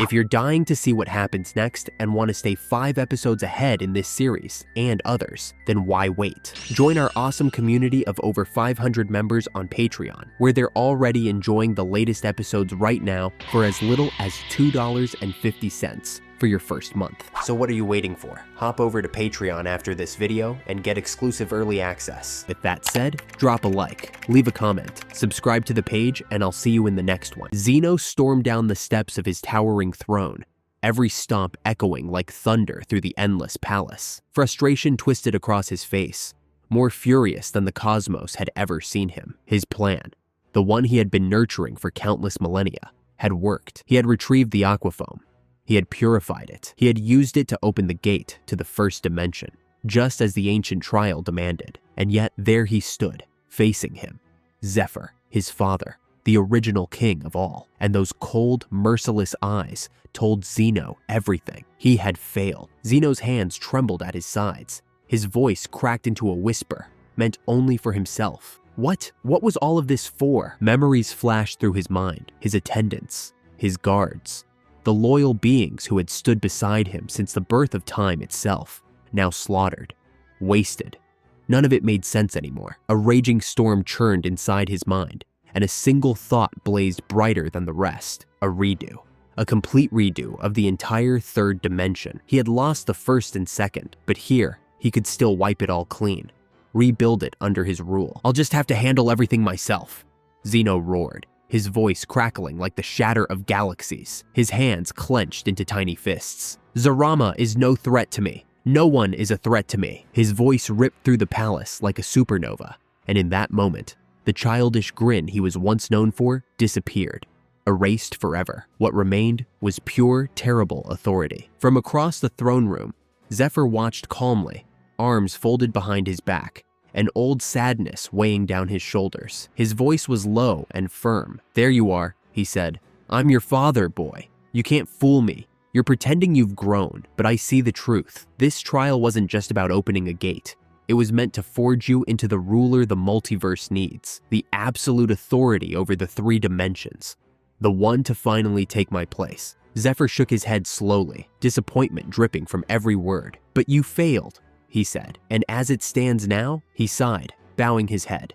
If you're dying to see what happens next and want to stay 5 episodes ahead in this series and others, then why wait? Join our awesome community of over 500 members on Patreon, where they're already enjoying the latest episodes right now for as little as $2.50 for your first month. So what are you waiting for? Hop over to Patreon after this video and get exclusive early access. With that said, drop a like, leave a comment, subscribe to the page, and I'll see you in the next one. Zeno stormed down the steps of his towering throne, every stomp echoing like thunder through the endless palace. Frustration twisted across his face, more furious than the cosmos had ever seen him. His plan, the one he had been nurturing for countless millennia, had worked. He had retrieved the aquafoam. He had purified it. He had used it to open the gate to the first dimension, just as the ancient trial demanded. And yet there he stood, facing him. Zephyr, his father, the original king of all. And those cold, merciless eyes told Zeno everything. He had failed. Zeno's hands trembled at his sides. His voice cracked into a whisper, meant only for himself. What was all of this for? Memories flashed through his mind, his attendants, his guards, the loyal beings who had stood beside him since the birth of time itself, now slaughtered, wasted. None of it made sense anymore. A raging storm churned inside his mind, and a single thought blazed brighter than the rest: a redo. A complete redo of the entire third dimension. He had lost the first and second, but here, he could still wipe it all clean, rebuild it under his rule. I'll just have to handle everything myself, Zeno roared, his voice crackling like the shatter of galaxies, his hands clenched into tiny fists. Zarama is no threat to me. No one is a threat to me. His voice ripped through the palace like a supernova, and in that moment, the childish grin he was once known for disappeared, erased forever. What remained was pure, terrible authority. From across the throne room, Zephyr watched calmly, arms folded behind his back, an old sadness weighing down his shoulders. His voice was low and firm. "There you are," he said. "I'm your father, boy. You can't fool me. You're pretending you've grown, but I see the truth. This trial wasn't just about opening a gate. It was meant to forge you into the ruler the multiverse needs, the absolute authority over the 3 dimensions, the one to finally take my place." Zephyr shook his head slowly, disappointment dripping from every word. "But you failed," he said, "and as it stands now," he sighed, bowing his head,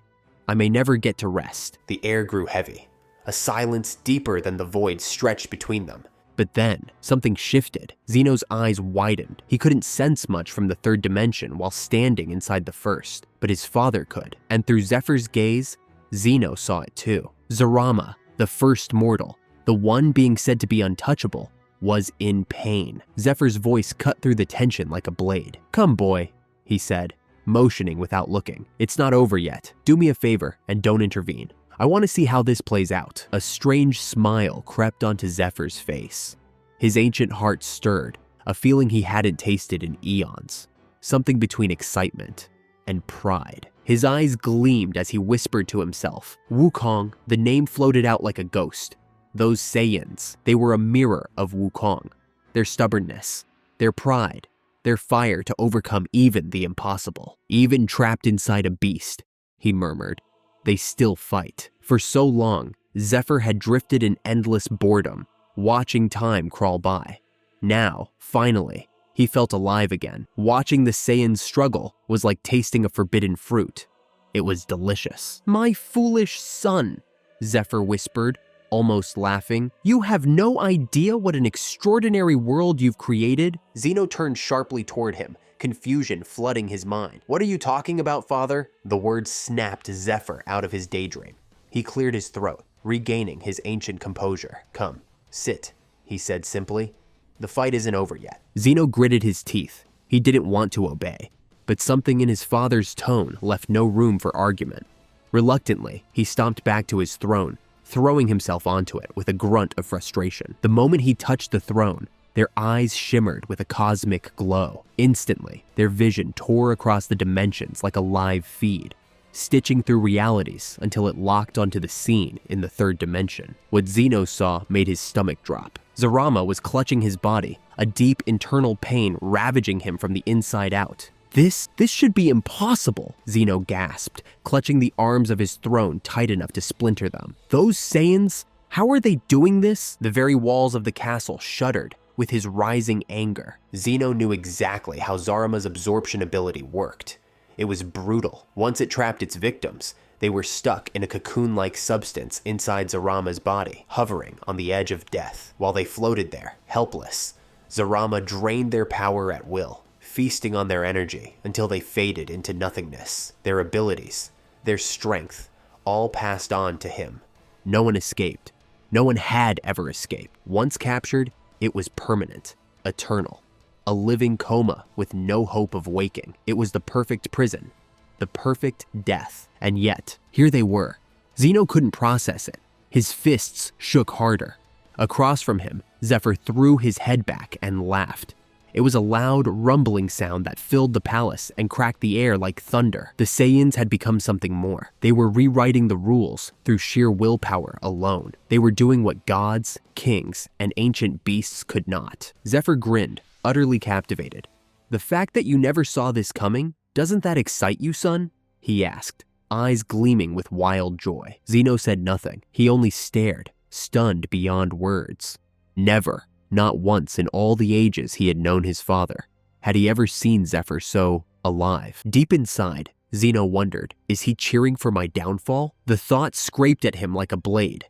"I may never get to rest." The air grew heavy. A silence deeper than the void stretched between them. But then, something shifted. Zeno's eyes widened. He couldn't sense much from the third dimension while standing inside the first, but his father could. And through Zephyr's gaze, Zeno saw it too. Zarama, the first mortal, the one being said to be untouchable, was in pain. Zephyr's voice cut through the tension like a blade. "Come, boy," he said, motioning without looking. "It's not over yet. Do me a favor and don't intervene. I want to see how this plays out." A strange smile crept onto Zephyr's face. His ancient heart stirred, a feeling he hadn't tasted in eons, something between excitement and pride. His eyes gleamed as he whispered to himself. Wukong, the name floated out like a ghost. Those Saiyans, they were a mirror of Wukong. Their stubbornness, their pride, their fire to overcome even the impossible. "Even trapped inside a beast," he murmured, "they still fight." For so long, Zephyr had drifted in endless boredom, watching time crawl by. Now, finally, he felt alive again. Watching the Saiyans struggle was like tasting a forbidden fruit. It was delicious. "My foolish son," Zephyr whispered, almost laughing. "You have no idea what an extraordinary world you've created." Zeno turned sharply toward him, confusion flooding his mind. "What are you talking about, father?" The words snapped Zephyr out of his daydream. He cleared his throat, regaining his ancient composure. "Come, sit," he said simply. "The fight isn't over yet." Zeno gritted his teeth. He didn't want to obey, but something in his father's tone left no room for argument. Reluctantly, he stomped back to his throne, throwing himself onto it with a grunt of frustration. The moment he touched the throne, their eyes shimmered with a cosmic glow. Instantly, their vision tore across the dimensions like a live feed, stitching through realities until it locked onto the scene in the third dimension. What Zeno saw made his stomach drop. Zarama was clutching his body, a deep internal pain ravaging him from the inside out. This should be impossible," Zeno gasped, clutching the arms of his throne tight enough to splinter them. "Those Saiyans, How are they doing this? The very walls of the castle shuddered with his rising anger. Zeno knew exactly how Zarama's absorption ability worked. It was brutal. Once it trapped its victims, they were stuck in a cocoon-like substance inside Zarama's body, hovering on the edge of death. While they floated there, helpless, Zarama drained their power at will, feasting on their energy until they faded into nothingness. Their abilities, their strength, all passed on to him. No one escaped. No one had ever escaped. Once captured, it was permanent, eternal. A living coma with no hope of waking. It was the perfect prison, the perfect death. And yet, here they were. Zeno couldn't process it. His fists shook harder. Across from him, Zephyr threw his head back and laughed. It was a loud, rumbling sound that filled the palace and cracked the air like thunder. The Saiyans had become something more. They were rewriting the rules through sheer willpower alone. They were doing what gods, kings, and ancient beasts could not. Zephyr grinned, utterly captivated. "The fact that you never saw this coming, doesn't that excite you, son?" he asked, eyes gleaming with wild joy. Zeno said nothing. He only stared, stunned beyond words. Never, not once in all the ages he had known his father, had he ever seen Zephyr so alive. Deep inside, Zeno wondered, is he cheering for my downfall? The thought scraped at him like a blade.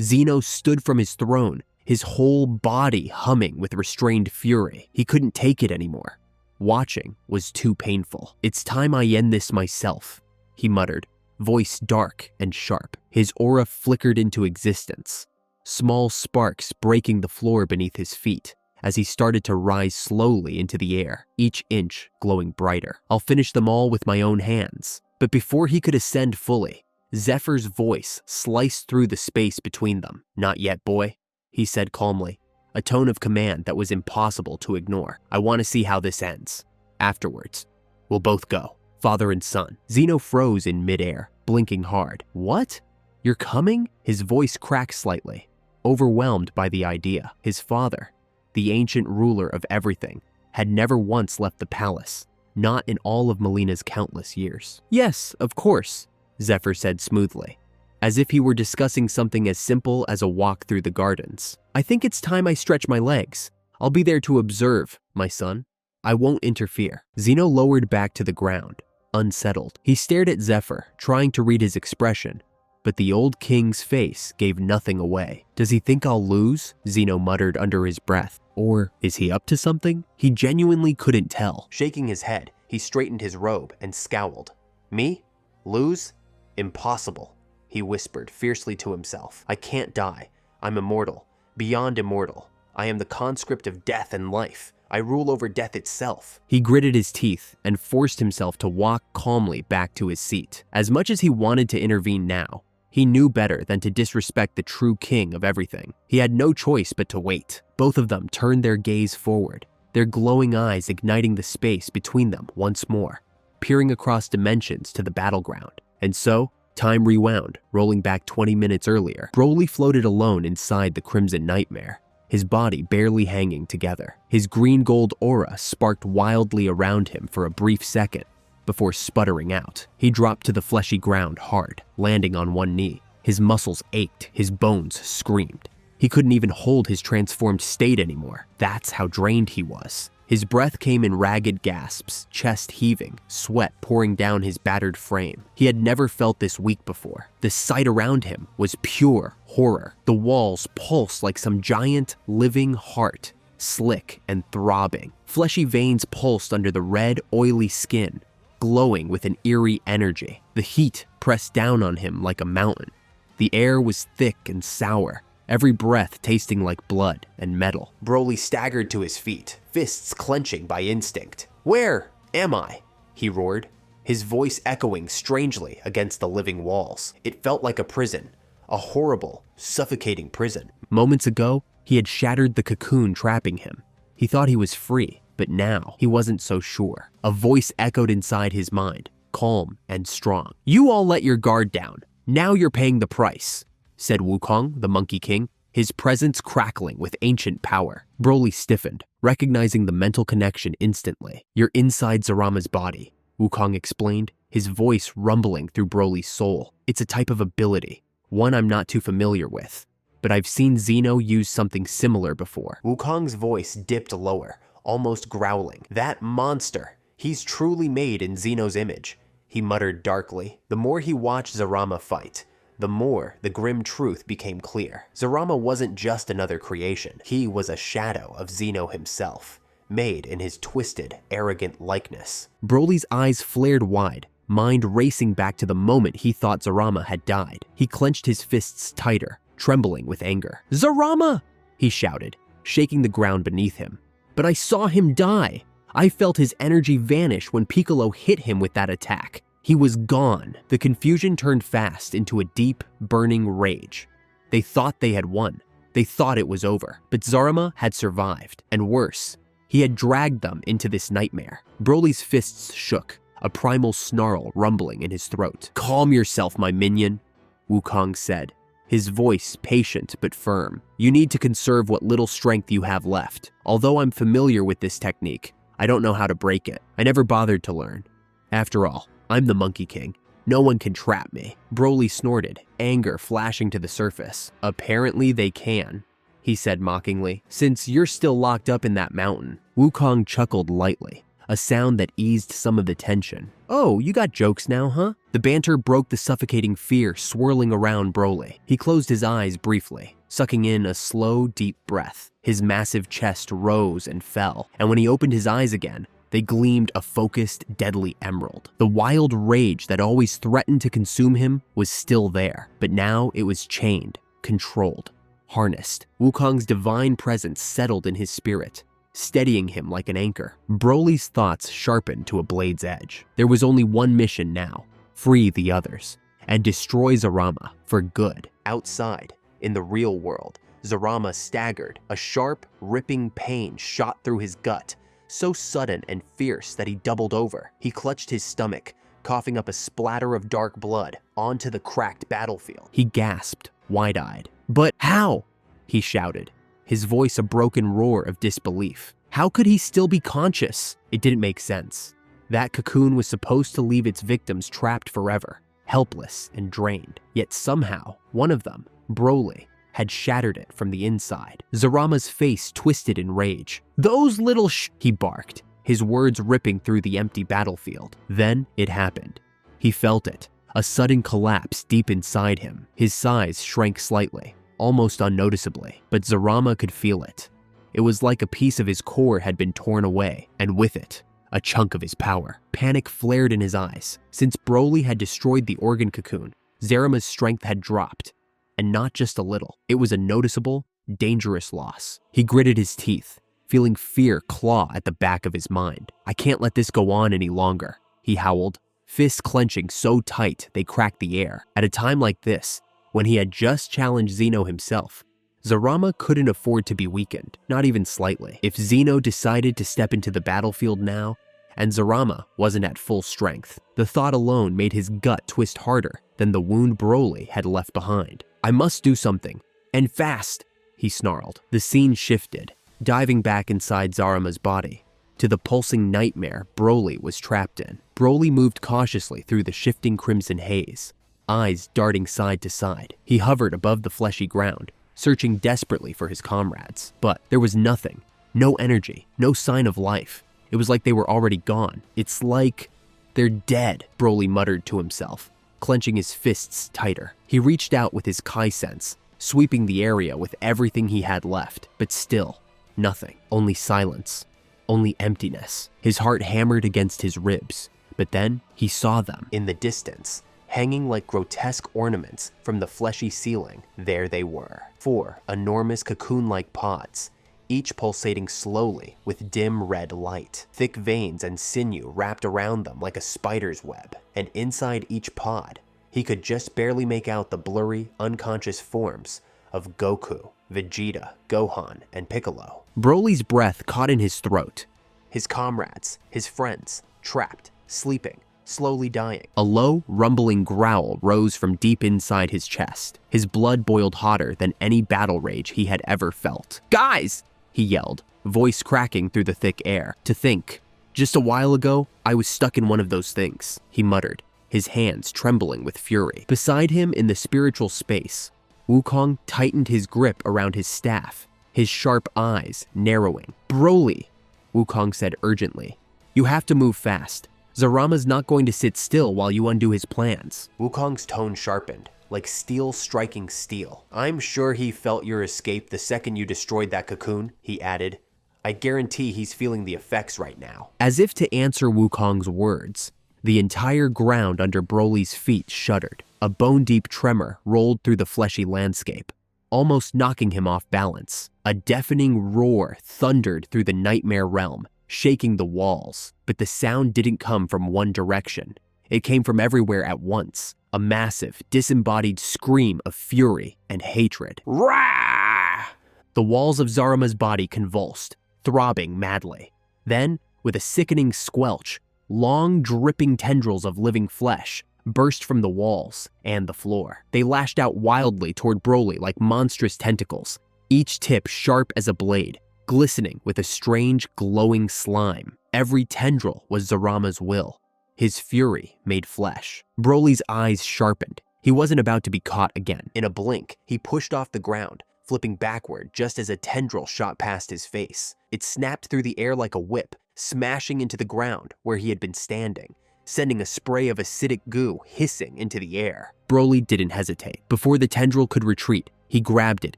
Zeno stood from his throne, his whole body humming with restrained fury. He couldn't take it anymore. Watching was too painful. "It's time I end this myself," he muttered, voice dark and sharp. His aura flickered into existence, small sparks breaking the floor beneath his feet as he started to rise slowly into the air, each inch glowing brighter. "I'll finish them all with my own hands." But before he could ascend fully, Zephyr's voice sliced through the space between them. "Not yet, boy," he said calmly, a tone of command that was impossible to ignore. "I want to see how this ends. Afterwards, we'll both go, father and son." Zeno froze in midair, blinking hard. "What? You're coming?" His voice cracked slightly, overwhelmed by the idea. His father, the ancient ruler of everything, had never once left the palace, not in all of Melina's countless years. "Yes, of course," Zephyr said smoothly, as if he were discussing something as simple as a walk through the gardens. "I think it's time I stretch my legs. I'll be there to observe, my son. I won't interfere." Zeno lowered back to the ground, unsettled. He stared at Zephyr, trying to read his expression, but the old king's face gave nothing away. "Does he think I'll lose?" Zeno muttered under his breath. "Or is he up to something?" He genuinely couldn't tell. Shaking his head, he straightened his robe and scowled. "Me? Lose? Impossible," he whispered fiercely to himself. "I can't die. I'm immortal, beyond immortal. I am the conscript of death and life. I rule over death itself." He gritted his teeth and forced himself to walk calmly back to his seat. As much as he wanted to intervene now, he knew better than to disrespect the true king of everything. He had no choice but to wait. Both of them turned their gaze forward, their glowing eyes igniting the space between them once more, peering across dimensions to the battleground. And so, time rewound, rolling back 20 minutes earlier. Broly floated alone inside the Crimson Nightmare, his body barely hanging together. His green-gold aura sparked wildly around him for a brief second before sputtering out. He dropped to the fleshy ground hard, landing on one knee. His muscles ached, his bones screamed. He couldn't even hold his transformed state anymore. That's how drained he was. His breath came in ragged gasps, chest heaving, sweat pouring down his battered frame. He had never felt this weak before. The sight around him was pure horror. The walls pulsed like some giant, living heart, slick and throbbing. Fleshy veins pulsed under the red, oily skin, glowing with an eerie energy. The heat pressed down on him like a mountain. The air was thick and sour, every breath tasting like blood and metal. Broly staggered to his feet, fists clenching by instinct. "Where am I?" he roared, his voice echoing strangely against the living walls. It felt like a prison, a horrible, suffocating prison. Moments ago, he had shattered the cocoon trapping him. He thought he was free, but now he wasn't so sure. A voice echoed inside his mind, calm and strong. "You all let your guard down. Now you're paying the price," said Wukong, the Monkey King, his presence crackling with ancient power. Broly stiffened, recognizing the mental connection instantly. "You're inside Zarama's body," Wukong explained, his voice rumbling through Broly's soul. "It's a type of ability, one I'm not too familiar with, but I've seen Zeno use something similar before. Wukong's voice dipped lower, almost growling. That monster! He's truly made in Zeno's image, he muttered darkly. The more he watched Zarama fight, the more the grim truth became clear. Zarama wasn't just another creation. He was a shadow of Zeno himself, made in his twisted, arrogant likeness. Broly's eyes flared wide, mind racing back to the moment he thought Zarama had died. He clenched his fists tighter, trembling with anger. "Zarama!" he shouted, shaking the ground beneath him. "But I saw him die. I felt his energy vanish when Piccolo hit him with that attack. He was gone." The confusion turned fast into a deep, burning rage. They thought they had won. They thought it was over. But Zarama had survived, and worse, he had dragged them into this nightmare. Broly's fists shook, a primal snarl rumbling in his throat. "Calm yourself, my minion," Wukong said, his voice patient but firm. "You need to conserve what little strength you have left. Although I'm familiar with this technique, I don't know how to break it. I never bothered to learn. After all, I'm the Monkey King. No one can trap me." Broly snorted, anger flashing to the surface. "Apparently they can," he said mockingly, "since you're still locked up in that mountain." Wukong chuckled lightly, a sound that eased some of the tension. "Oh, you got jokes now, huh?" The banter broke the suffocating fear swirling around Broly. He closed his eyes briefly, sucking in a slow, deep breath. His massive chest rose and fell, and when he opened his eyes again, they gleamed a focused, deadly emerald. The wild rage that always threatened to consume him was still there, but now it was chained, controlled, harnessed. Wukong's divine presence settled in his spirit, steadying him like an anchor. Broly's thoughts sharpened to a blade's edge. There was only one mission now: free the others, and destroy Zarama for good. Outside, in the real world, Zarama staggered. A sharp, ripping pain shot through his gut, so sudden and fierce that he doubled over. He clutched his stomach, coughing up a splatter of dark blood onto the cracked battlefield. He gasped, wide-eyed. "But how?" he shouted, his voice a broken roar of disbelief. How could he still be conscious? It didn't make sense. That cocoon was supposed to leave its victims trapped forever, helpless and drained. Yet somehow, one of them, Broly, had shattered it from the inside. Zarama's face twisted in rage. "Those little he barked, his words ripping through the empty battlefield. Then it happened. He felt it, a sudden collapse deep inside him. His size shrank slightly, almost unnoticeably, but Zarama could feel it. It was like a piece of his core had been torn away, and with it, a chunk of his power. Panic flared in his eyes. Since Broly had destroyed the organ cocoon, Zarama's strength had dropped. And not just a little. It was a noticeable, dangerous loss. He gritted his teeth, feeling fear claw at the back of his mind. "I can't let this go on any longer," he howled, fists clenching so tight they cracked the air. At a time like this, when he had just challenged Zeno himself, Zarama couldn't afford to be weakened, not even slightly. If Zeno decided to step into the battlefield now, and Zarama wasn't at full strength, the thought alone made his gut twist harder than the wound Broly had left behind. "I must do something, and fast," he snarled. The scene shifted, diving back inside Zarama's body, to the pulsing nightmare Broly was trapped in. Broly moved cautiously through the shifting crimson haze, eyes darting side to side. He hovered above the fleshy ground, searching desperately for his comrades. But there was nothing, no energy, no sign of life. It was like they were already gone. "It's like they're dead," Broly muttered to himself, clenching his fists tighter. He reached out with his Kai sense, sweeping the area with everything he had left, but still, nothing. Only silence, only emptiness. His heart hammered against his ribs, but then he saw them in the distance, hanging like grotesque ornaments from the fleshy ceiling. There they were, 4 enormous cocoon-like pods, each pulsating slowly with dim red light. Thick veins and sinew wrapped around them like a spider's web, and inside each pod, he could just barely make out the blurry, unconscious forms of Goku, Vegeta, Gohan, and Piccolo. Broly's breath caught in his throat. His comrades, his friends, trapped, sleeping, slowly dying. A low, rumbling growl rose from deep inside his chest. His blood boiled hotter than any battle rage he had ever felt. "Guys!" he yelled, voice cracking through the thick air. "To think, just a while ago, I was stuck in one of those things," he muttered, his hands trembling with fury. Beside him in the spiritual space, Wukong tightened his grip around his staff, his sharp eyes narrowing. "Broly," Wukong said urgently, "you have to move fast. Zarama's not going to sit still while you undo his plans." Wukong's tone sharpened, like steel striking steel. "I'm sure he felt your escape the second you destroyed that cocoon," he added. "I guarantee he's feeling the effects right now." As if to answer Wukong's words, the entire ground under Broly's feet shuddered. A bone-deep tremor rolled through the fleshy landscape, almost knocking him off balance. A deafening roar thundered through the nightmare realm, shaking the walls. But the sound didn't come from one direction. It came from everywhere at once. A massive, disembodied scream of fury and hatred. Rah! The walls of Zarama's body convulsed, throbbing madly. Then, with a sickening squelch, long, dripping tendrils of living flesh burst from the walls and the floor. They lashed out wildly toward Broly like monstrous tentacles, each tip sharp as a blade, glistening with a strange, glowing slime. Every tendril was Zarama's will, his fury made flesh. Broly's eyes sharpened. He wasn't about to be caught again. In a blink, he pushed off the ground, flipping backward just as a tendril shot past his face. It snapped through the air like a whip, smashing into the ground where he had been standing, sending a spray of acidic goo hissing into the air. Broly didn't hesitate. Before the tendril could retreat, he grabbed it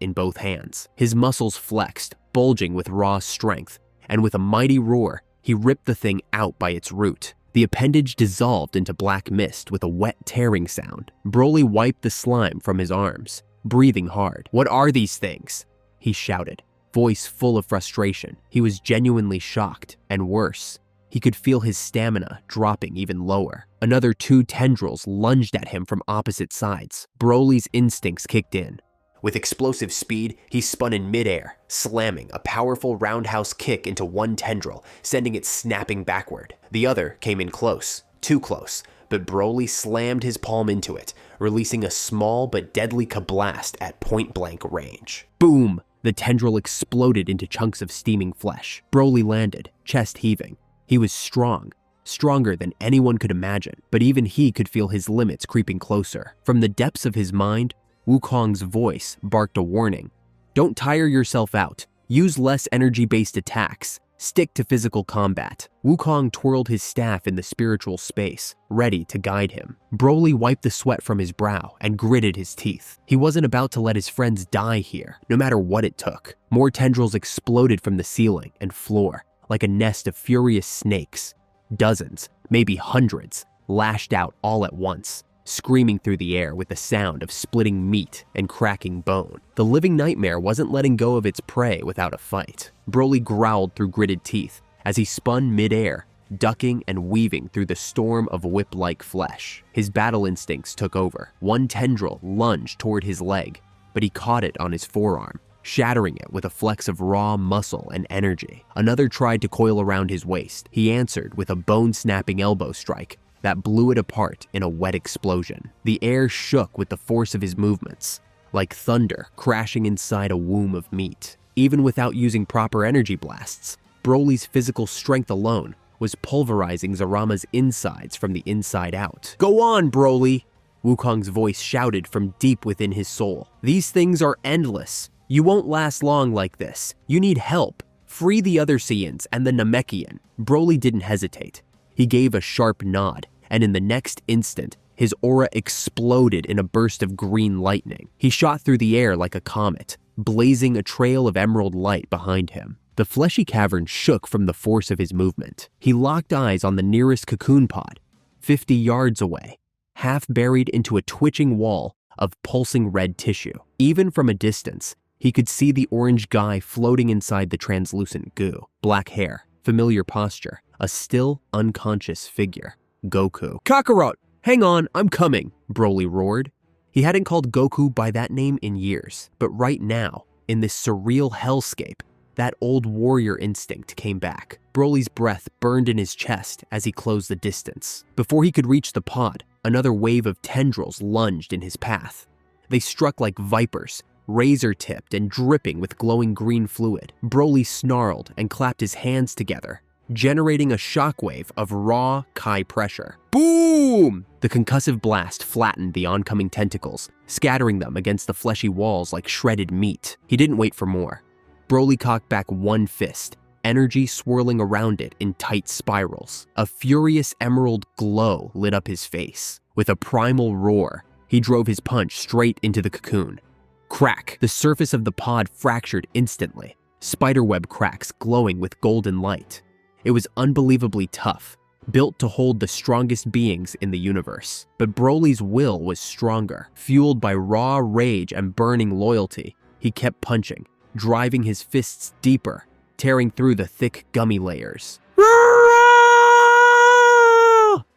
in both hands. His muscles flexed, bulging with raw strength, and with a mighty roar, he ripped the thing out by its root. The appendage dissolved into black mist with a wet tearing sound. Broly wiped the slime from his arms, breathing hard. "What are these things?" he shouted, voice full of frustration. He was genuinely shocked, and worse, he could feel his stamina dropping even lower. Another 2 tendrils lunged at him from opposite sides. Broly's instincts kicked in. With explosive speed, he spun in midair, slamming a powerful roundhouse kick into one tendril, sending it snapping backward. The other came in close, too close, but Broly slammed his palm into it, releasing a small but deadly kablast at point-blank range. Boom! The tendril exploded into chunks of steaming flesh. Broly landed, chest heaving. He was strong, stronger than anyone could imagine, but even he could feel his limits creeping closer. From the depths of his mind, Wukong's voice barked a warning. "Don't tire yourself out. Use less energy-based attacks. Stick to physical combat." Wukong twirled his staff in the spiritual space, ready to guide him. Broly wiped the sweat from his brow and gritted his teeth. He wasn't about to let his friends die here, no matter what it took. More tendrils exploded from the ceiling and floor, like a nest of furious snakes. Dozens, maybe hundreds, lashed out all at once, screaming through the air with the sound of splitting meat and cracking bone. The living nightmare wasn't letting go of its prey without a fight. Broly growled through gritted teeth as he spun mid-air, ducking and weaving through the storm of whip-like flesh. His battle instincts took over. One tendril lunged toward his leg, but he caught it on his forearm, shattering it with a flex of raw muscle and energy. Another tried to coil around his waist. He answered with a bone-snapping elbow strike that blew it apart in a wet explosion. The air shook with the force of his movements, like thunder crashing inside a womb of meat. Even without using proper energy blasts, Broly's physical strength alone was pulverizing Zarama's insides from the inside out. "Go on, Broly!" Wukong's voice shouted from deep within his soul. "These things are endless. You won't last long like this. You need help. Free the other Saiyans and the Namekian." Broly didn't hesitate. He gave a sharp nod, and in the next instant, his aura exploded in a burst of green lightning. He shot through the air like a comet, blazing a trail of emerald light behind him. The fleshy cavern shook from the force of his movement. He locked eyes on the nearest cocoon pod, 50 yards away, half buried into a twitching wall of pulsing red tissue. Even from a distance, he could see the orange guy floating inside the translucent goo. Black hair, familiar posture, a still, unconscious figure. Goku. "Kakarot! Hang on, I'm coming!" Broly roared. He hadn't called Goku by that name in years, but right now, in this surreal hellscape, that old warrior instinct came back. Broly's breath burned in his chest as he closed the distance. Before he could reach the pod, another wave of tendrils lunged in his path. They struck like vipers, razor-tipped and dripping with glowing green fluid. Broly snarled and clapped his hands together, generating a shockwave of raw Kai pressure. Boom! The concussive blast flattened the oncoming tentacles, scattering them against the fleshy walls like shredded meat. He didn't wait for more. Broly cocked back one fist, energy swirling around it in tight spirals. A furious emerald glow lit up his face. With a primal roar, he drove his punch straight into the cocoon. Crack! The surface of the pod fractured instantly, spiderweb cracks glowing with golden light. It was unbelievably tough, built to hold the strongest beings in the universe. But Broly's will was stronger. Fueled by raw rage and burning loyalty, he kept punching, driving his fists deeper, tearing through the thick gummy layers.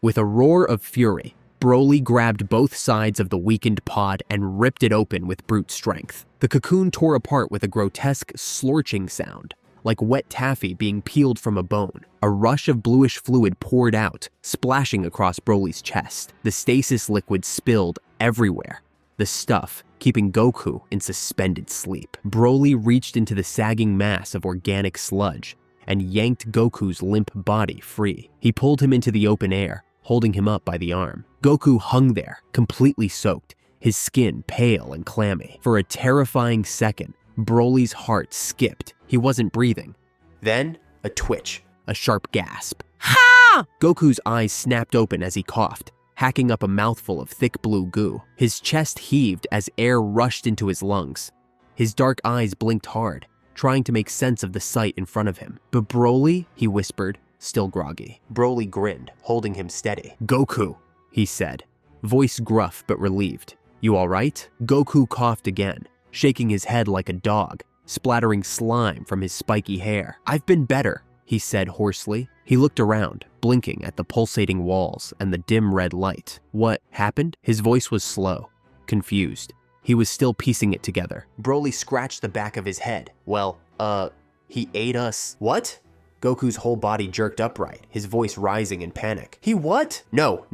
With a roar of fury, Broly grabbed both sides of the weakened pod and ripped it open with brute strength. The cocoon tore apart with a grotesque slurching sound, like wet taffy being peeled from a bone. A rush of bluish fluid poured out, splashing across Broly's chest. The stasis liquid spilled everywhere, the stuff keeping Goku in suspended sleep. Broly reached into the sagging mass of organic sludge and yanked Goku's limp body free. He pulled him into the open air, holding him up by the arm. Goku hung there, completely soaked, his skin pale and clammy. For a terrifying second, Broly's heart skipped. He wasn't breathing. Then, a twitch, a sharp gasp. Ha! Goku's eyes snapped open as he coughed, hacking up a mouthful of thick blue goo. His chest heaved as air rushed into his lungs. His dark eyes blinked hard, trying to make sense of the sight in front of him. But Broly, he whispered, still groggy. Broly grinned, holding him steady. Goku, he said, voice gruff but relieved. You all right? Goku coughed again, shaking his head like a dog, splattering slime from his spiky hair. I've been better, he said hoarsely. He looked around, blinking at the pulsating walls and the dim red light. What happened? His voice was slow, confused. He was still piecing it together. Broly scratched the back of his head. Well, he ate us. What? Goku's whole body jerked upright, his voice rising in panic. He what? No.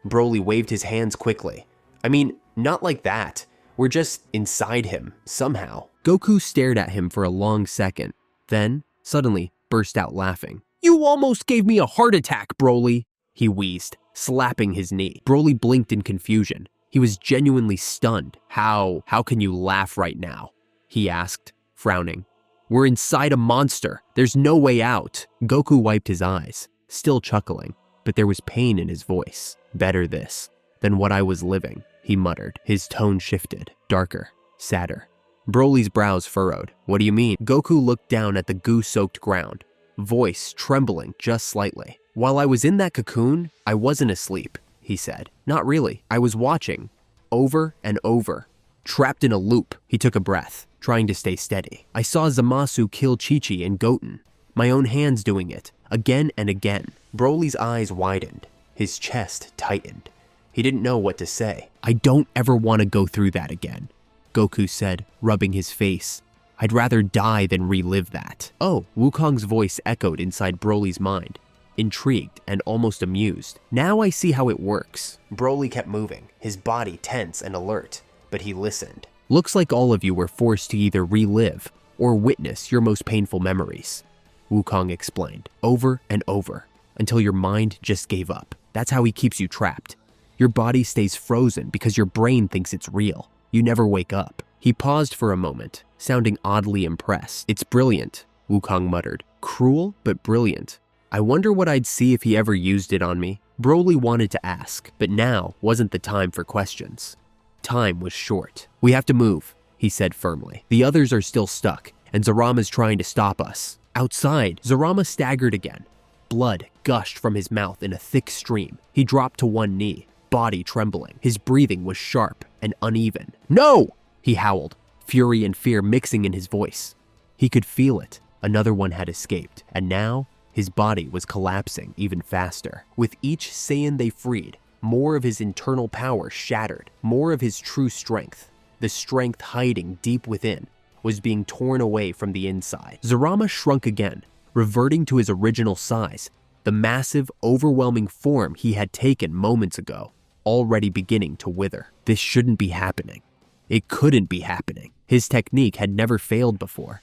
Broly waved his hands quickly. I mean, not like that. We're just inside him, somehow. Goku stared at him for a long second, then suddenly burst out laughing. You almost gave me a heart attack, Broly, he wheezed, slapping his knee. Broly blinked in confusion. He was genuinely stunned. How can you laugh right now? He asked, frowning. We're inside a monster. There's no way out. Goku wiped his eyes, still chuckling, but there was pain in his voice. Better this than what I was living, he muttered. His tone shifted, darker, sadder. Broly's brows furrowed. What do you mean? Goku looked down at the goo-soaked ground, voice trembling just slightly. While I was in that cocoon, I wasn't asleep, he said. Not really. I was watching, over and over, trapped in a loop. He took a breath, trying to stay steady. I saw Zamasu kill Chi-Chi and Goten, my own hands doing it, again and again. Broly's eyes widened, his chest tightened. He didn't know what to say. I don't ever want to go through that again, Goku said, rubbing his face. I'd rather die than relive that. Oh, Wukong's voice echoed inside Broly's mind, intrigued and almost amused. Now I see how it works. Broly kept moving, his body tense and alert, but he listened. Looks like all of you were forced to either relive or witness your most painful memories, Wukong explained, over and over, until your mind just gave up. That's how he keeps you trapped. Your body stays frozen because your brain thinks it's real. You never wake up. He paused for a moment, sounding oddly impressed. It's brilliant, Wukong muttered. Cruel, but brilliant. I wonder what I'd see if he ever used it on me. Broly wanted to ask, but now wasn't the time for questions. Time was short. We have to move, he said firmly. The others are still stuck, and Zarama's trying to stop us. Outside, Zarama staggered again. Blood gushed from his mouth in a thick stream. He dropped to one knee, body trembling. His breathing was sharp and uneven. No! He howled, fury and fear mixing in his voice. He could feel it. Another one had escaped, and now his body was collapsing even faster. With each Saiyan they freed, more of his internal power shattered, more of his true strength, the strength hiding deep within, was being torn away from the inside. Zarama shrunk again, reverting to his original size, the massive, overwhelming form he had taken moments ago, already beginning to wither. This shouldn't be happening. It couldn't be happening. His technique had never failed before.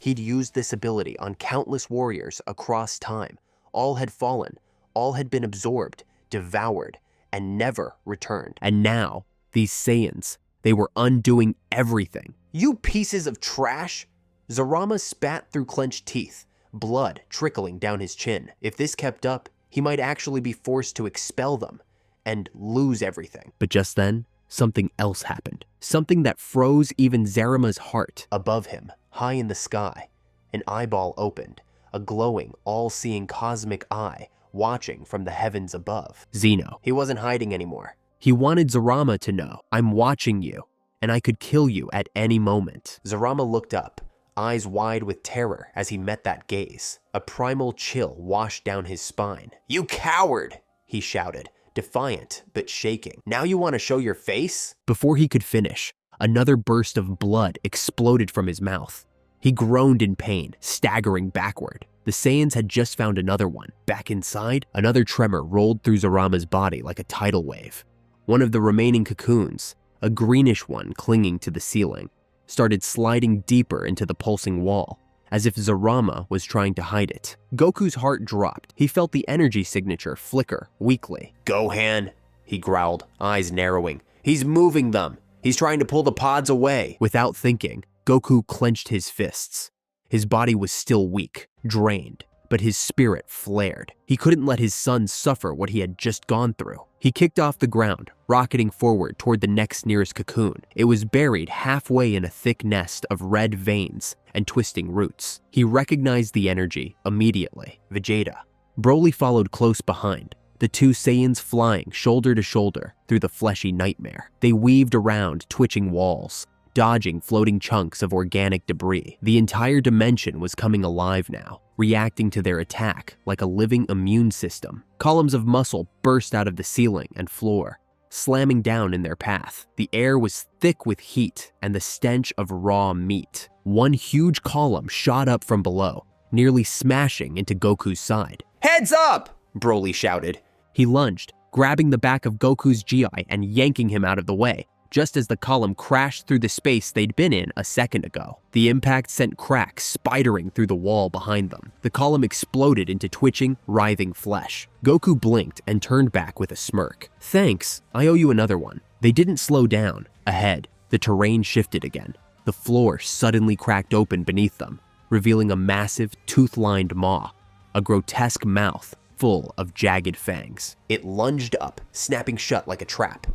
He'd used this ability on countless warriors across time. All had fallen, all had been absorbed, devoured, and never returned. And now, these Saiyans, they were undoing everything. "You pieces of trash!" Zarama spat through clenched teeth, blood trickling down his chin. If this kept up, he might actually be forced to expel them and lose everything. But just then, something else happened. Something that froze even Zarama's heart. Above him, high in the sky, an eyeball opened, a glowing, all-seeing cosmic eye watching from the heavens above. Zeno. He wasn't hiding anymore. He wanted Zarama to know, "I'm watching you, and I could kill you at any moment." Zarama looked up, eyes wide with terror as he met that gaze. A primal chill washed down his spine. "You coward!" he shouted, defiant but shaking. "Now you want to show your face?" Before he could finish, another burst of blood exploded from his mouth. He groaned in pain, staggering backward. The Saiyans had just found another one. Back inside, another tremor rolled through Zarama's body like a tidal wave. One of the remaining cocoons, a greenish one clinging to the ceiling, started sliding deeper into the pulsing wall, as if Zarama was trying to hide it. Goku's heart dropped. He felt the energy signature flicker weakly. "Gohan," he growled, eyes narrowing. "He's moving them. He's trying to pull the pods away." Without thinking, Goku clenched his fists. His body was still weak, drained, but his spirit flared. He couldn't let his son suffer what he had just gone through. He kicked off the ground, rocketing forward toward the next nearest cocoon. It was buried halfway in a thick nest of red veins and twisting roots. He recognized the energy immediately. Vegeta. Broly followed close behind, the two Saiyans flying shoulder to shoulder through the fleshy nightmare. They weaved around twitching walls, dodging floating chunks of organic debris. The entire dimension was coming alive now, reacting to their attack like a living immune system. Columns of muscle burst out of the ceiling and floor, slamming down in their path. The air was thick with heat and the stench of raw meat. One huge column shot up from below, nearly smashing into Goku's side. "Heads up!" Broly shouted. He lunged, grabbing the back of Goku's GI and yanking him out of the way, just as the column crashed through the space they'd been in a second ago. The impact sent cracks spidering through the wall behind them. The column exploded into twitching, writhing flesh. Goku blinked and turned back with a smirk. "Thanks, I owe you another one." They didn't slow down. Ahead, the terrain shifted again. The floor suddenly cracked open beneath them, revealing a massive, tooth-lined maw, a grotesque mouth full of jagged fangs. It lunged up, snapping shut like a trap.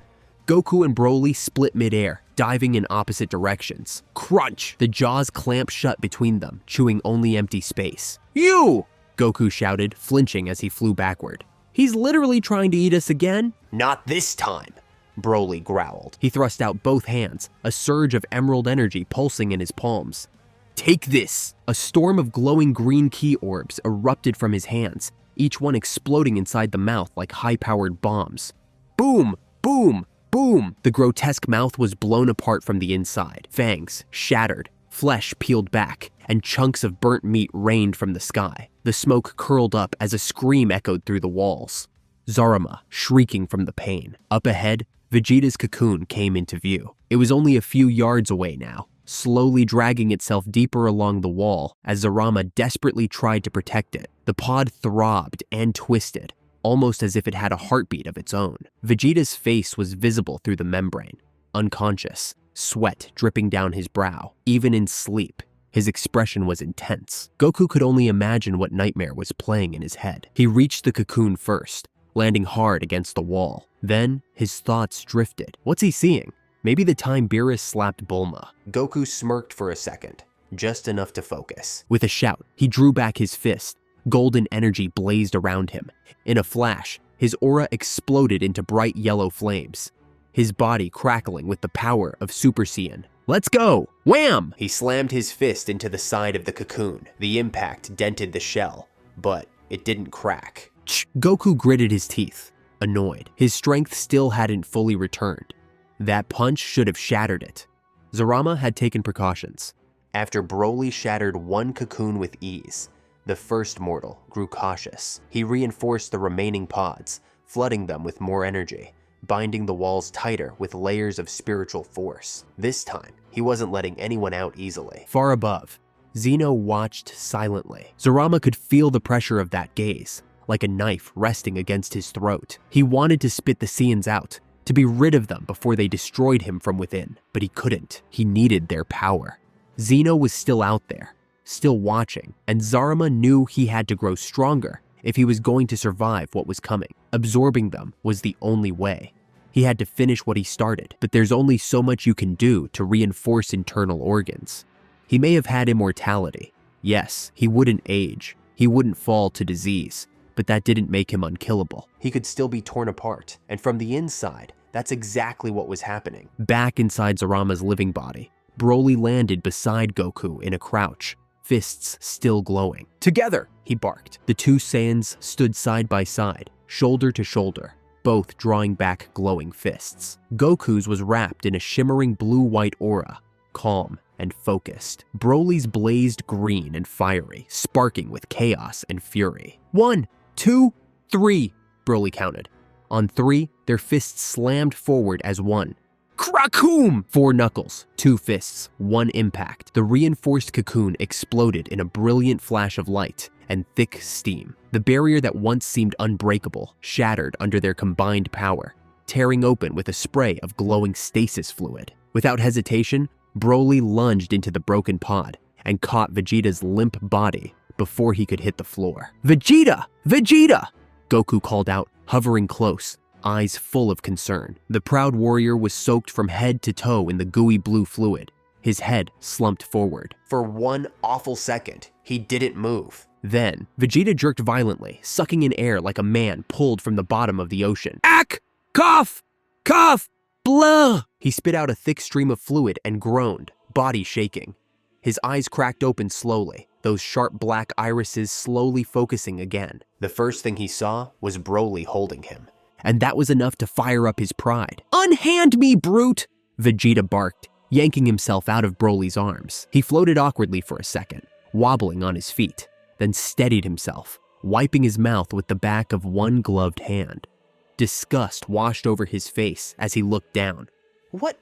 Goku and Broly split midair, diving in opposite directions. Crunch! The jaws clamped shut between them, chewing only empty space. "You!" Goku shouted, flinching as he flew backward. "He's literally trying to eat us again?" "Not this time," Broly growled. He thrust out both hands, a surge of emerald energy pulsing in his palms. "Take this!" A storm of glowing green ki orbs erupted from his hands, each one exploding inside the mouth like high-powered bombs. Boom! Boom! Boom! The grotesque mouth was blown apart from the inside. Fangs shattered, flesh peeled back, and chunks of burnt meat rained from the sky. The smoke curled up as a scream echoed through the walls. Zarama shrieking from the pain. Up ahead, Vegeta's cocoon came into view. It was only a few yards away now, slowly dragging itself deeper along the wall as Zarama desperately tried to protect it. The pod throbbed and twisted, almost as if it had a heartbeat of its own. Vegeta's face was visible through the membrane, unconscious, sweat dripping down his brow. Even in sleep, his expression was intense. Goku could only imagine what nightmare was playing in his head. He reached the cocoon first, landing hard against the wall. Then, his thoughts drifted. What's he seeing? Maybe the time Beerus slapped Bulma. Goku smirked for a second, just enough to focus. With a shout, he drew back his fist. Golden energy blazed around him. In a flash, his aura exploded into bright yellow flames, his body crackling with the power of Super Saiyan. "Let's go!" Wham! He slammed his fist into the side of the cocoon. The impact dented the shell, but it didn't crack. Goku gritted his teeth, annoyed. His strength still hadn't fully returned. That punch should have shattered it. Zarama had taken precautions. After Broly shattered one cocoon with ease, the first mortal grew cautious. He reinforced the remaining pods, flooding them with more energy, binding the walls tighter with layers of spiritual force. This time, he wasn't letting anyone out easily. Far above, Zeno watched silently. Zarama could feel the pressure of that gaze, like a knife resting against his throat. He wanted to spit the Saiyans out, to be rid of them before they destroyed him from within, but he couldn't. He needed their power. Zeno was still out there, still watching, and Zarama knew he had to grow stronger if he was going to survive what was coming. Absorbing them was the only way. He had to finish what he started, but there's only so much you can do to reinforce internal organs. He may have had immortality. Yes, he wouldn't age. He wouldn't fall to disease, but that didn't make him unkillable. He could still be torn apart, and from the inside, that's exactly what was happening. Back inside Zarama's living body, Broly landed beside Goku in a crouch, fists still glowing. "Together!" he barked. The two Saiyans stood side by side, shoulder to shoulder, both drawing back glowing fists. Goku's was wrapped in a shimmering blue-white aura, calm and focused. Broly's blazed green and fiery, sparking with chaos and fury. 1, 2, 3, Broly counted. On 3, their fists slammed forward as one. Krakoom! 4 knuckles, 2 fists, 1 impact. The reinforced cocoon exploded in a brilliant flash of light and thick steam. The barrier that once seemed unbreakable shattered under their combined power, tearing open with a spray of glowing stasis fluid. Without hesitation, Broly lunged into the broken pod and caught Vegeta's limp body before he could hit the floor. "Vegeta! Vegeta!" Goku called out, hovering close, eyes full of concern. The proud warrior was soaked from head to toe in the gooey blue fluid, his head slumped forward. For one awful second, he didn't move. Then, Vegeta jerked violently, sucking in air like a man pulled from the bottom of the ocean. "Ack! Cough! Cough! Blah!" He spit out a thick stream of fluid and groaned, body shaking. His eyes cracked open slowly, those sharp black irises slowly focusing again. The first thing he saw was Broly holding him. And that was enough to fire up his pride. "Unhand me, brute!" Vegeta barked, yanking himself out of Broly's arms. He floated awkwardly for a second, wobbling on his feet, then steadied himself, wiping his mouth with the back of one gloved hand. Disgust washed over his face as he looked down. What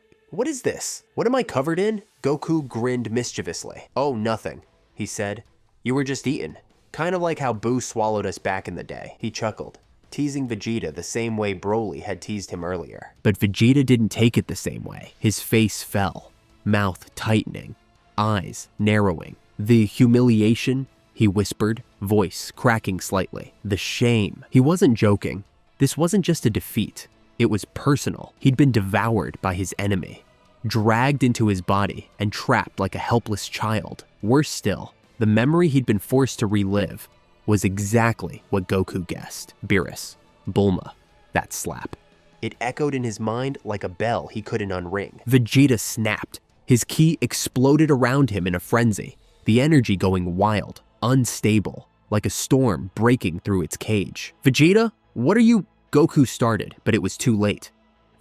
is this? What am I covered in?" Goku grinned mischievously. "Oh, nothing," he said. "You were just eaten. Kind of like how Boo swallowed us back in the day." He chuckled, teasing Vegeta the same way Broly had teased him earlier. But Vegeta didn't take it the same way. His face fell, mouth tightening, eyes narrowing. "The humiliation," he whispered, voice cracking slightly. "The shame." He wasn't joking. This wasn't just a defeat. It was personal. He'd been devoured by his enemy, dragged into his body and trapped like a helpless child. Worse still, the memory he'd been forced to relive was exactly what Goku guessed. Beerus, Bulma, that slap. It echoed in his mind like a bell he couldn't unring. Vegeta snapped. His ki exploded around him in a frenzy, the energy going wild, unstable, like a storm breaking through its cage. "Vegeta, what are you—" Goku started, but it was too late.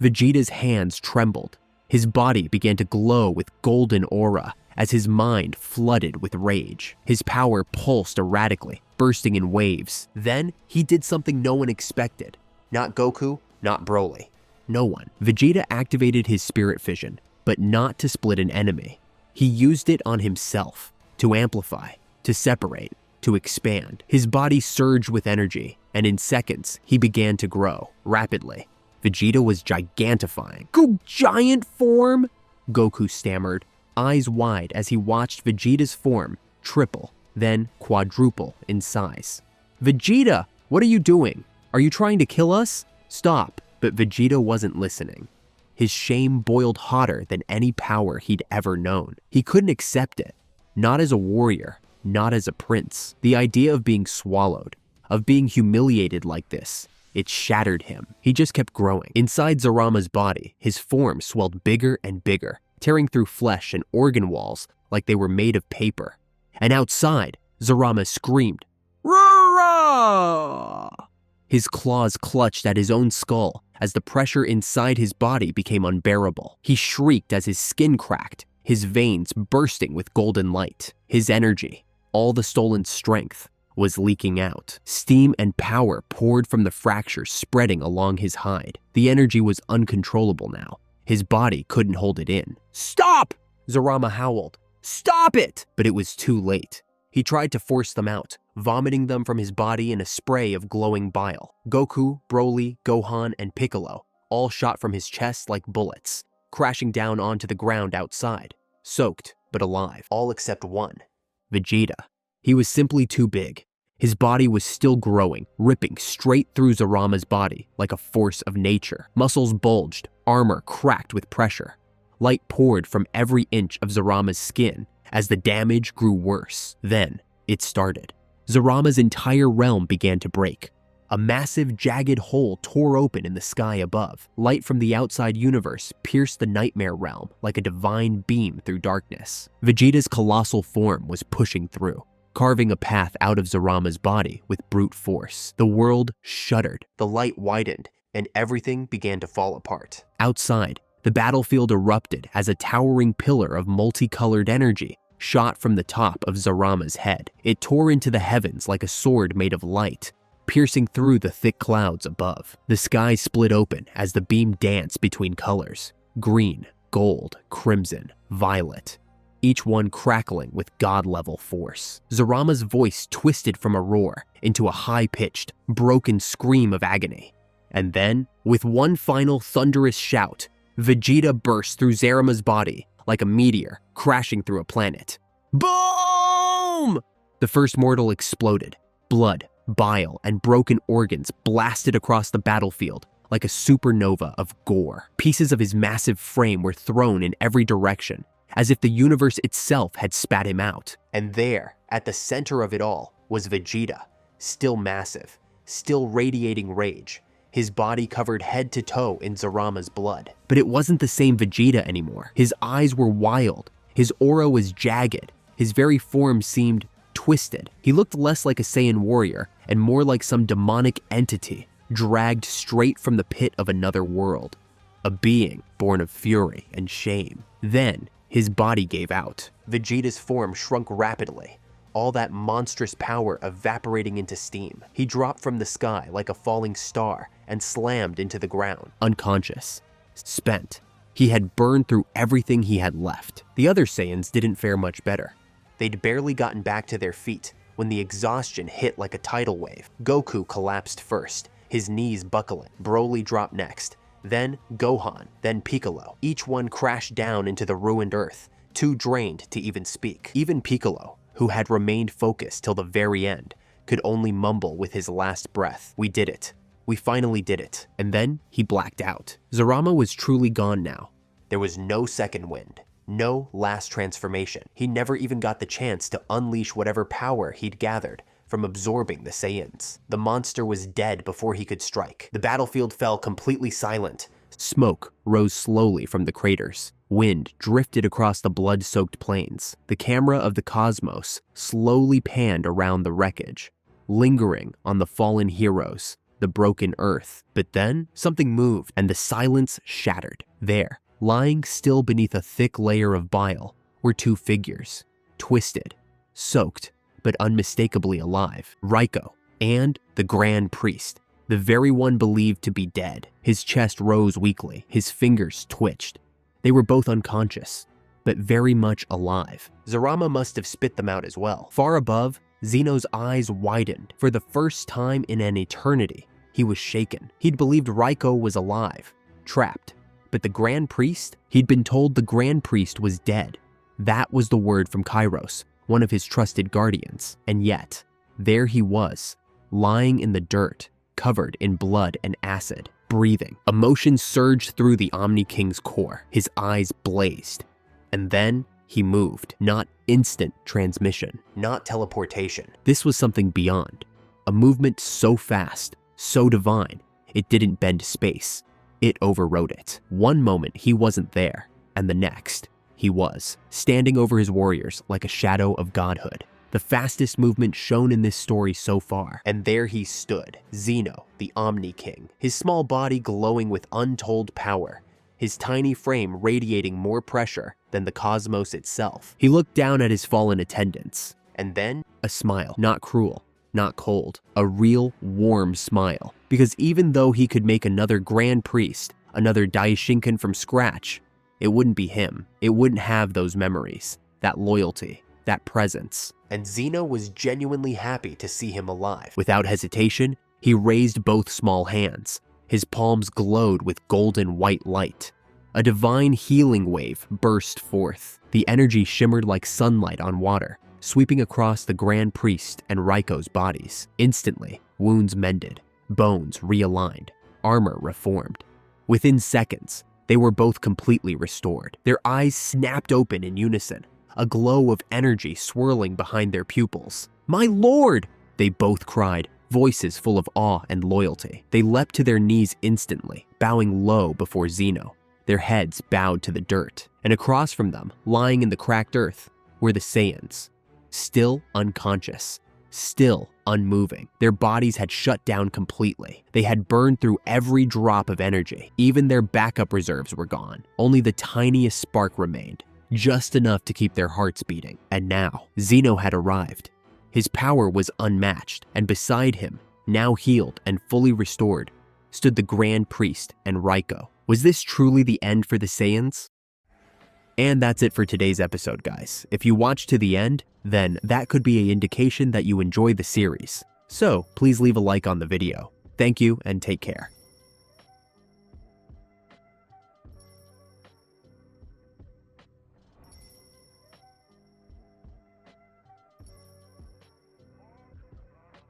Vegeta's hands trembled. His body began to glow with golden aura as his mind flooded with rage. His power pulsed erratically, bursting in waves. Then, he did something no one expected. Not Goku, not Broly. No one. Vegeta activated his spirit fission, but not to split an enemy. He used it on himself, to amplify, to separate, to expand. His body surged with energy, and in seconds, he began to grow, rapidly. Vegeta was gigantifying. "Giant form?" Goku stammered, eyes wide as he watched Vegeta's form triple, then quadruple in size. "Vegeta, what are you doing? Are you trying to kill us? Stop." But Vegeta wasn't listening. His shame boiled hotter than any power he'd ever known. He couldn't accept it, not as a warrior, not as a prince. The idea of being swallowed, of being humiliated like this, it shattered him. He just kept growing. Inside Zarama's body, his form swelled bigger and bigger, tearing through flesh and organ walls like they were made of paper. And outside, Zarama screamed, "Rah!" His claws clutched at his own skull as the pressure inside his body became unbearable. He shrieked as his skin cracked, his veins bursting with golden light. His energy, all the stolen strength, was leaking out. Steam and power poured from the fractures spreading along his hide. The energy was uncontrollable now. His body couldn't hold it in. "Stop!" Zarama howled, "Stop it!" But it was too late. He tried to force them out, vomiting them from his body in a spray of glowing bile. Goku, Broly, Gohan, and Piccolo all shot from his chest like bullets, crashing down onto the ground outside, soaked but alive, all except one, Vegeta. He was simply too big. His body was still growing, ripping straight through Zurama's body like a force of nature. Muscles bulged, armor cracked with pressure. Light poured from every inch of Zurama's skin as the damage grew worse. Then it started. Zurama's entire realm began to break. A massive, jagged hole tore open in the sky above. Light from the outside universe pierced the nightmare realm like a divine beam through darkness. Vegeta's colossal form was pushing through, carving a path out of Zurama's body with brute force. The world shuddered. The light widened, and everything began to fall apart. Outside, the battlefield erupted as a towering pillar of multicolored energy shot from the top of Zurama's head. It tore into the heavens like a sword made of light, piercing through the thick clouds above. The sky split open as the beam danced between colors: green, gold, crimson, violet, each one crackling with god-level force. Zurama's voice twisted from a roar into a high-pitched, broken scream of agony. And then, with one final thunderous shout, Vegeta burst through Zurama's body like a meteor crashing through a planet. Boom! The first mortal exploded. Blood, bile, and broken organs blasted across the battlefield like a supernova of gore. Pieces of his massive frame were thrown in every direction, as if the universe itself had spat him out. And there, at the center of it all, was Vegeta, still massive, still radiating rage, his body covered head to toe in Zurama's blood. But it wasn't the same Vegeta anymore. His eyes were wild, his aura was jagged, his very form seemed twisted. He looked less like a Saiyan warrior and more like some demonic entity dragged straight from the pit of another world, a being born of fury and shame. Then his body gave out. Vegeta's form shrunk rapidly, all that monstrous power evaporating into steam. He dropped from the sky like a falling star and slammed into the ground, unconscious, spent. He had burned through everything he had left. The other Saiyans didn't fare much better. They'd barely gotten back to their feet when the exhaustion hit like a tidal wave. Goku collapsed first, his knees buckling. Broly dropped next, then Gohan, then Piccolo. Each one crashed down into the ruined earth, too drained to even speak. Even Piccolo, who had remained focused till the very end, could only mumble with his last breath, "We did it. We finally did it." And then he blacked out. Zurama was truly gone now. There was no second wind, no last transformation. He never even got the chance to unleash whatever power he'd gathered from absorbing the Saiyans. The monster was dead before he could strike. The battlefield fell completely silent. Smoke rose slowly from the craters. Wind drifted across the blood-soaked plains. The camera of the cosmos slowly panned around the wreckage, lingering on the fallen heroes, the broken earth. But then something moved and the silence shattered. There, lying still beneath a thick layer of bile, were two figures, twisted, soaked, but unmistakably alive. Raiko and the Grand Priest, the very one believed to be dead. His chest rose weakly, his fingers twitched. They were both unconscious, but very much alive. Zurama must have spit them out as well. Far above, Zeno's eyes widened. For the first time in an eternity, he was shaken. He'd believed Raiko was alive, trapped. But the Grand Priest? He'd been told the Grand Priest was dead. That was the word from Kairos, one of his trusted guardians. And yet, there he was, lying in the dirt, covered in blood and acid, breathing. Emotion surged through the Omni King's core. His eyes blazed. And then he moved. Not instant transmission, not teleportation. This was something beyond. A movement so fast, so divine, it didn't bend space. It overrode it. One moment he wasn't there, and the next, he was, standing over his warriors like a shadow of godhood. The fastest movement shown in this story so far. And there he stood, Zeno, the Omni King, his small body glowing with untold power, his tiny frame radiating more pressure than the cosmos itself. He looked down at his fallen attendants, and then a smile, not cruel, not cold, a real warm smile. Because even though he could make another Grand Priest, another Daishinkan from scratch, it wouldn't be him. It wouldn't have those memories. that loyalty, that presence. And Zeno was genuinely happy to see him alive. Without hesitation, he raised both small hands. His palms glowed with golden white light. A divine healing wave burst forth. The energy shimmered like sunlight on water, sweeping across the Grand Priest and Raiko's bodies. Instantly, wounds mended, bones realigned, armor reformed. Within seconds, they were both completely restored. Their eyes snapped open in unison, a glow of energy swirling behind their pupils. "My lord!" they both cried, voices full of awe and loyalty. They leapt to their knees instantly, bowing low before Zeno, their heads bowed to the dirt. And across from them, lying in the cracked earth, were the Saiyans, still unconscious, still unmoving. Their bodies had shut down completely. They had burned through every drop of energy. Even their backup reserves were gone. Only the tiniest spark remained, just enough to keep their hearts beating. And now, Zeno had arrived. His power was unmatched, and beside him, now healed and fully restored, stood the Grand Priest and Raiko. Was this truly the end for the Saiyans? And that's it for today's episode, guys. If you watched to the end, then that could be an indication that you enjoy the series. So please leave a like on the video. Thank you and take care.